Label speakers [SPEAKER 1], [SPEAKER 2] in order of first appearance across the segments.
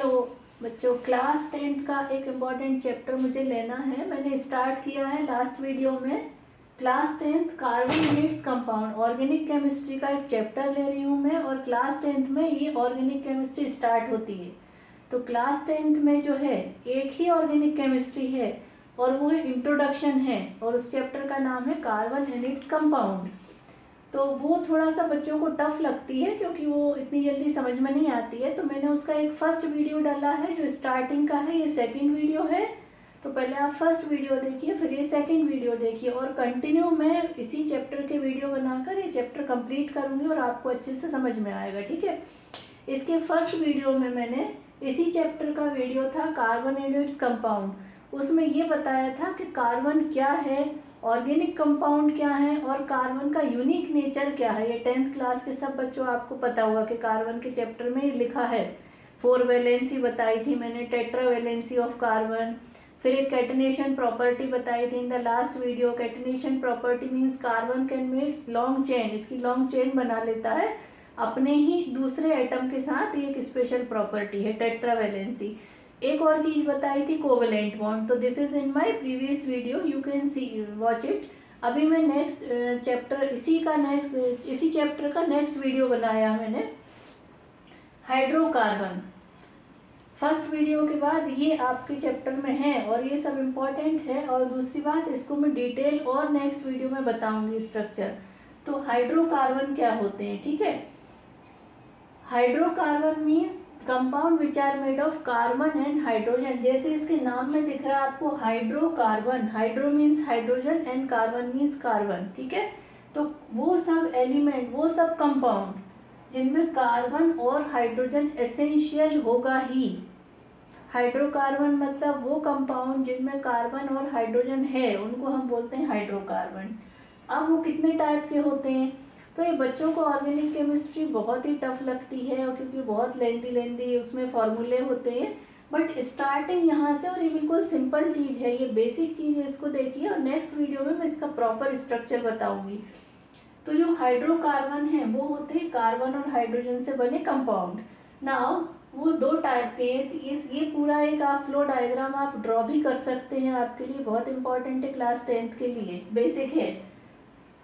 [SPEAKER 1] Hello बच्चों, class 10th का एक इम्पॉर्टेंट चैप्टर मुझे लेना है। मैंने स्टार्ट किया है लास्ट वीडियो में। Class 10th carbon units compound organic chemistry का एक चैप्टर ले रही हूँ मैं, और क्लास 10th में ये ऑर्गेनिक केमिस्ट्री स्टार्ट होती है। तो क्लास 10th में जो है एक ही ऑर्गेनिक केमिस्ट्री है और वो इंट्रोडक्शन है, और उस चैप्टर का नाम है कार्बन यूनिट्स कंपाउंड। तो वो थोड़ा सा बच्चों को टफ लगती है क्योंकि वो इतनी जल्दी समझ में नहीं आती है। तो मैंने उसका एक फर्स्ट वीडियो डाला है जो स्टार्टिंग का है, ये सेकंड वीडियो है। तो पहले आप फर्स्ट वीडियो देखिए, फिर ये सेकंड वीडियो देखिए, और कंटिन्यू मैं इसी चैप्टर के वीडियो बनाकर ये चैप्टर कंप्लीट करूँगी और आपको अच्छे से समझ में आएगा, ठीक है। इसके फर्स्ट वीडियो में मैंने इसी चैप्टर का वीडियो था कार्बन यूनिट्स कंपाउंड, उसमें ये बताया था कि कार्बन क्या है, ऑर्गेनिक कंपाउंड क्या है और कार्बन का यूनिक नेचर क्या है। ये 10th क्लास के सब बच्चों आपको पता होगा कि कार्बन के चैप्टर में लिखा है। 4 वैलेंसी बताई थी मैंने, टेट्रा वैलेंसी ऑफ कार्बन, फिर एक कैटनेशन प्रॉपर्टी बताई थी in the last video. Catenation property means carbon can makes long chain, इसकी लॉन्ग चेन बना लेता है अपने ही दूसरे एटम के साथ, एक स्पेशल प्रॉपर्टी है टेट्रा वैलेंसी। एक और चीज बताई थी कोवेलेंट बॉन्ड। तो this is in my previous video, you can see watch it. अभी मैं नेक्स्ट चैप्टर इसी चैप्टर का नेक्स्ट वीडियो बनाया मैंने, हाइड्रोकार्बन। फर्स्ट वीडियो के बाद ये आपके चैप्टर में है और ये सब इम्पोर्टेंट है। और दूसरी बात, इसको मैं डिटेल और नेक्स्ट वीडियो में बताऊंगी स्ट्रक्चर। तो हाइड्रोकार्बन क्या होते हैं, ठीक है। Hydrocarbon means compound which are made of carbon and hydrogen. जैसे इसके नाम में दिख रहा है आपको hydrocarbon, hydro means hydrogen and carbon means carbon, ठीक है। तो वो सब एलिमेंट, वो सब कंपाउंड जिनमें कार्बन और हाइड्रोजन एसेंशियल होगा ही। हाइड्रोकार्बन मतलब वो कंपाउंड जिनमें कार्बन और हाइड्रोजन है, उनको हम बोलते हैं हाइड्रोकार्बन। अब वो कितने टाइप के होते हैं, तो ये बच्चों को ऑर्गेनिक केमिस्ट्री बहुत ही टफ लगती है, और क्योंकि बहुत लेंदी उसमें फॉर्मूले होते हैं। बट स्टार्टिंग यहाँ से, और ये बिल्कुल सिंपल चीज़ है, ये बेसिक चीज़ है, इसको देखिए और नेक्स्ट वीडियो में मैं इसका प्रॉपर स्ट्रक्चर बताऊंगी। तो जो हाइड्रोकार्बन है वो होते हैं कार्बन और हाइड्रोजन से बने कंपाउंड। नाउ वो दो टाइप के, ये पूरा एक आप फ्लो डायग्राम आप ड्रॉ भी कर सकते हैं, आपके लिए बहुत इंपॉर्टेंट है, क्लास 10th के लिए बेसिक है।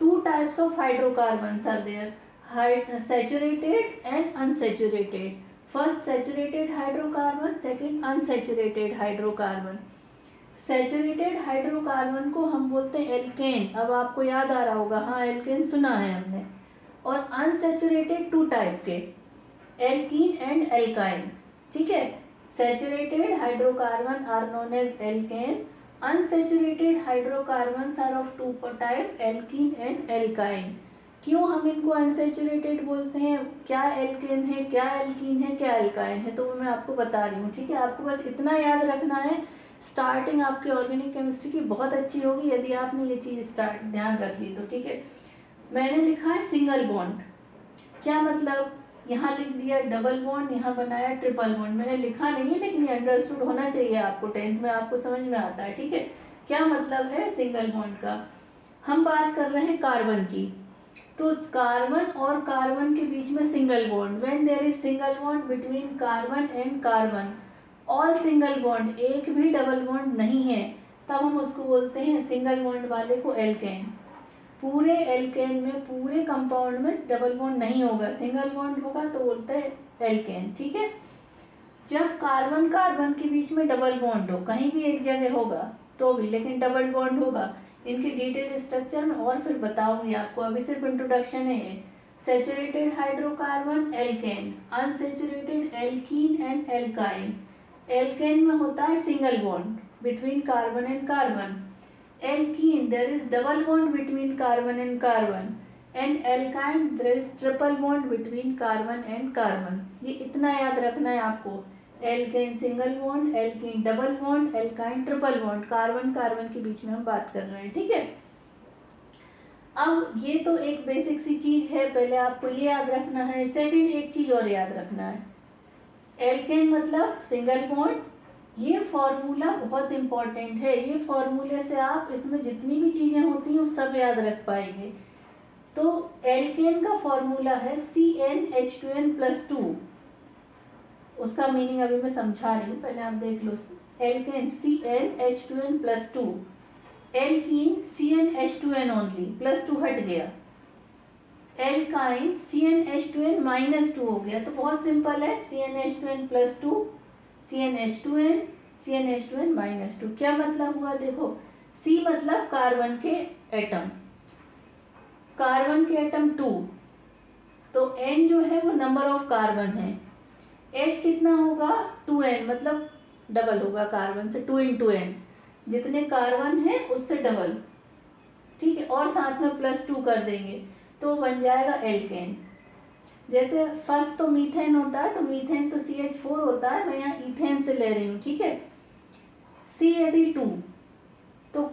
[SPEAKER 1] 2 types of hydrocarbons are there, saturated and unsaturated. First saturated hydrocarbon, second unsaturated hydrocarbon. Saturated hydrocarbon को हम बोलते हैं एल्केन। अब आपको याद आ रहा होगा, हाँ एल्केन सुना है हमने। और अनसैचुरेटेड 2 टाइप के, एल्कीन एंड एल्काइन, ठीक है। Saturated hydrocarbon are known as alkane, unsaturated hydrocarbons are of 2 type, alkene and alkyne. क्यों हम इनको अनसैचुरेटेड बोलते हैं, क्या एल्केन है, क्या एल्कीन है, क्या एल्काइन है, तो वो मैं आपको बता रही हूँ, ठीक है। आपको बस इतना याद रखना है। स्टार्टिंग आपकी ऑर्गेनिक केमिस्ट्री की बहुत अच्छी होगी यदि आपने ये चीज़ स्टार्ट ध्यान रख ली तो, ठीक है। मैंने लिखा है सिंगल बॉन्ड, क्या मतलब, यहाँ लिख दिया डबल बॉन्ड, यहाँ बनाया ट्रिपल बॉन्ड। मैंने लिखा नहीं है लेकिन ये अंडरस्टूड होना चाहिए आपको, 10th में आपको समझ में आता है, ठीक है। क्या मतलब है सिंगल बॉन्ड का। हम बात कर रहे हैं कार्बन की, तो कार्बन और कार्बन के बीच में single bond, when there is single bond between carbon and carbon, all single bond, एक भी डबल बॉन्ड नहीं है, तब हम उसको बोलते हैं सिंगल बॉन्ड वाले को एल्केन। पूरे एल्केन में, पूरे कंपाउंड में डबल बॉन्ड नहीं होगा, सिंगल बॉन्ड होगा तो बोलते हैं एल्केन, ठीक है। जब कार्बन कार्बन के बीच में डबल बॉन्ड हो, कहीं भी एक जगह होगा तो भी, लेकिन डबल बॉन्ड होगा, इनकी डिटेल स्ट्रक्चर में और फिर बताऊंगी आपको, अभी सिर्फ इंट्रोडक्शन है ये। Saturated hydrocarbon alkane, unsaturated alkene and alkyne. Alkane में होता है single bond between carbon and carbon, alkene there is double bond between carbon and carbon, and alkyne there is triple bond between carbon and carbon. ये इतना याद रखना है आपको, alkane single bond, alkene double bond, alkyne triple bond, carbon carbon के बीच में हम बात कर रहे हैं, ठीक है। अब ये तो एक बेसिक सी चीज है, पहले आपको ये याद रखना है। सेकंड एक चीज और याद रखना है, एल्केन मतलब सिंगल बॉन्ड, ये फॉर्मूला बहुत इंपॉर्टेंट है। ये फॉर्मूले से आप इसमें जितनी भी चीजें होती हैं वो सब याद रख पाएंगे। तो एल्केन का फॉर्मूला है CnH2n+2। उसका मीनिंग अभी मैं समझा रही हूँ, पहले आप देख लो। Alkene CnH2n+2, alkene CnH2n only, +2 हट गया। एल्काइन CnH2n-2 हो गया। तो बहुत सिंपल है, CnH2n+2, CnH2n, CnH2n-2। क्या मतलब हुआ देखो, C मतलब कार्बन के एटम, कार्बन के एटम 2, तो N जो है वो नंबर ऑफ कार्बन है। H कितना होगा 2N, मतलब डबल होगा कार्बन से, 2 × N, जितने कार्बन है उससे डबल, ठीक है। और साथ में +2 कर देंगे तो बन जाएगा एल्केन। जैसे फर्स्ट तो मीथेन होता है, तो मीथेन तो CH4 होता है, मैं यहाँ इथेन से ले रही हूँ, ठीक है। C यदि 2, तो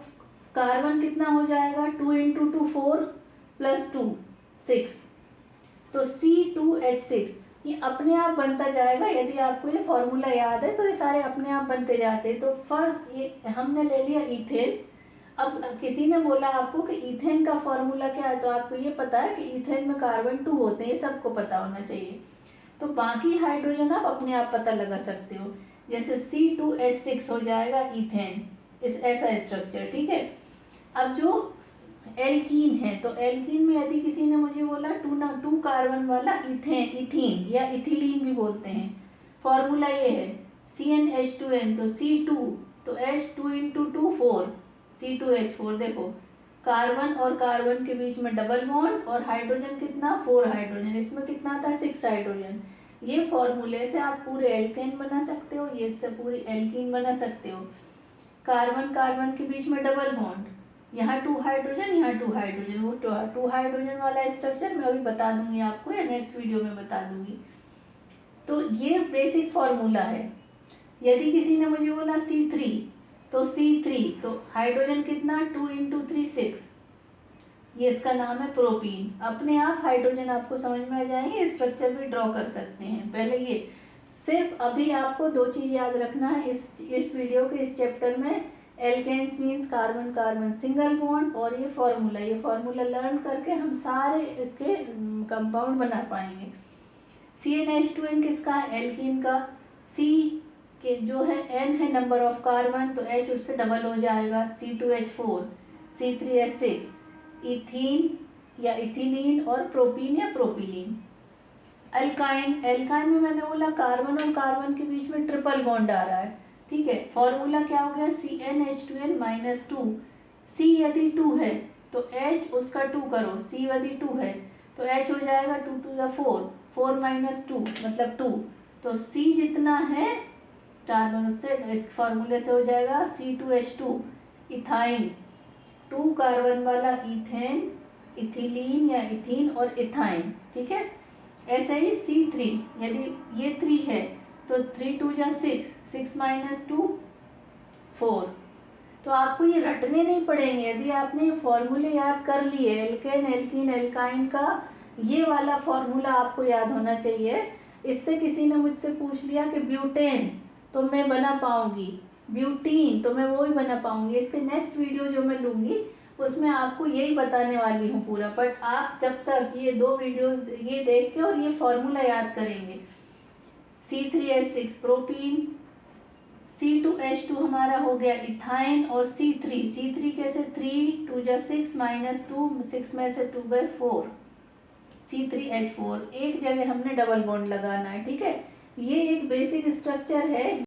[SPEAKER 1] कार्बन कितना हो जाएगा, 2 × 2 4 + 2 6, तो C2H6। ये अपने आप बनता जाएगा, यदि आपको ये फॉर्मूला याद है तो ये सारे अपने आप बनते जाते हैं। तो फर्स्ट ये हमने ले लिया इथेन। अब किसी ने बोला आपको कि इथेन का फॉर्मूला क्या है, तो आपको ये पता है कि इथेन में कार्बन 2 होते हैं, ये सबको पता होना चाहिए। तो बाकी हाइड्रोजन आप अपने आप पता लगा सकते हो। जैसे C2H6 हो जाएगा इथेन, इस ऐसा स्ट्रक्चर, ठीक है। अब जो एल्कीन है, तो एल्कीन में यदि किसी ने मुझे बोला 2 कार्बन वाला इथीन या इथिलीन भी बोलते हैं, फॉर्मूला ये है CnH2n, तो C2, तो H 2 × 2 4, C2H4। देखो कार्बन और कार्बन के बीच में डबल बॉन्ड, और हाइड्रोजन कितना 4 हाइड्रोजन, इसमें कितना था 6 हाइड्रोजन। ये फॉर्मूले से आप पूरे एल्केन बना सकते हो, ये इससे पूरी एल्कीन बना सकते हो। कार्बन कार्बन के बीच में डबल बॉन्ड, यहाँ 2 हाइड्रोजन, यहाँ 2 हाइड्रोजन, वो 2 हाइड्रोजन वाला स्ट्रक्चर मैं अभी बता दूंगी आपको, या नेक्स्ट वीडियो में बता दूंगी। तो ये बेसिक फॉर्मूला है। यदि किसी ने मुझे बोला C3, तो C3, तो हाइड्रोजन कितना 2 × 3 6, ये इसका नाम है प्रोपीन। अपने आप हाइड्रोजन आपको समझ में आ जाएंगे, स्ट्रक्चर भी ड्रॉ कर सकते हैं। पहले ये सिर्फ अभी आपको 2 चीज़ याद रखना है इस वीडियो के इस चैप्टर में। Alkanes means carbon carbon single bond, और ये फॉर्मूला लर्न करके हम सारे इसके कंपाउंड बना पाएंगे। CnH2n किसका है, एल्कीन का। C के जो है N है नंबर ऑफ कार्बन, तो H उससे डबल हो जाएगा, C2H4, C3H6, इथीन या इथिलीन, और प्रोपीन या प्रोपिलीन। अल्काइन, एल्काइन में मैंने बोला कार्बन और कार्बन के बीच में ट्रिपल बॉन्ड आ रहा है, ठीक है। फॉर्मूला क्या हो गया CnH2n-2। C यदि 2 है तो H उसका 2 करो, C यदि 2 है तो H हो जाएगा 2 × 4, 4 - 2 मतलब 2, तो C जितना है कार्बन उससे इस फॉर्मूले से हो जाएगा C2H2, इथाइन, 2 कार्बन वाला इथेन, इथिलीन या इथीन और इथाइन, ठीक है। ऐसे ही C3, यदि ये 3 है तो 3 × 2 = 6, 6 - 2 4। तो आपको ये रटने नहीं पड़ेंगे, यदि आपने ये फॉर्मूले याद कर लिए, एल्केन एल्कीन एल्काइन का ये वाला फॉर्मूला आपको याद होना चाहिए। इससे किसी ने मुझसे पूछ लिया कि ब्यूटेन तो मैं बना पाऊंगी, ब्यूटीन तो मैं वो ही बना पाऊंगी। इसके नेक्स्ट वीडियो जो मैं लूँगी उसमें आपको यही बताने वाली हूँ पूरा। बट आप जब तक ये 2 वीडियोस ये देख के और ये फॉर्मूला याद करेंगे, C3H6 प्रोपीन, C2H2 हमारा हो गया इथाइन, और C3 कैसे 3 × 2 = 6 - 2, 6 में से 2/4, C3H4। एक जगह हमने डबल बॉन्ड लगाना है, ठीक है। ये एक बेसिक स्ट्रक्चर है।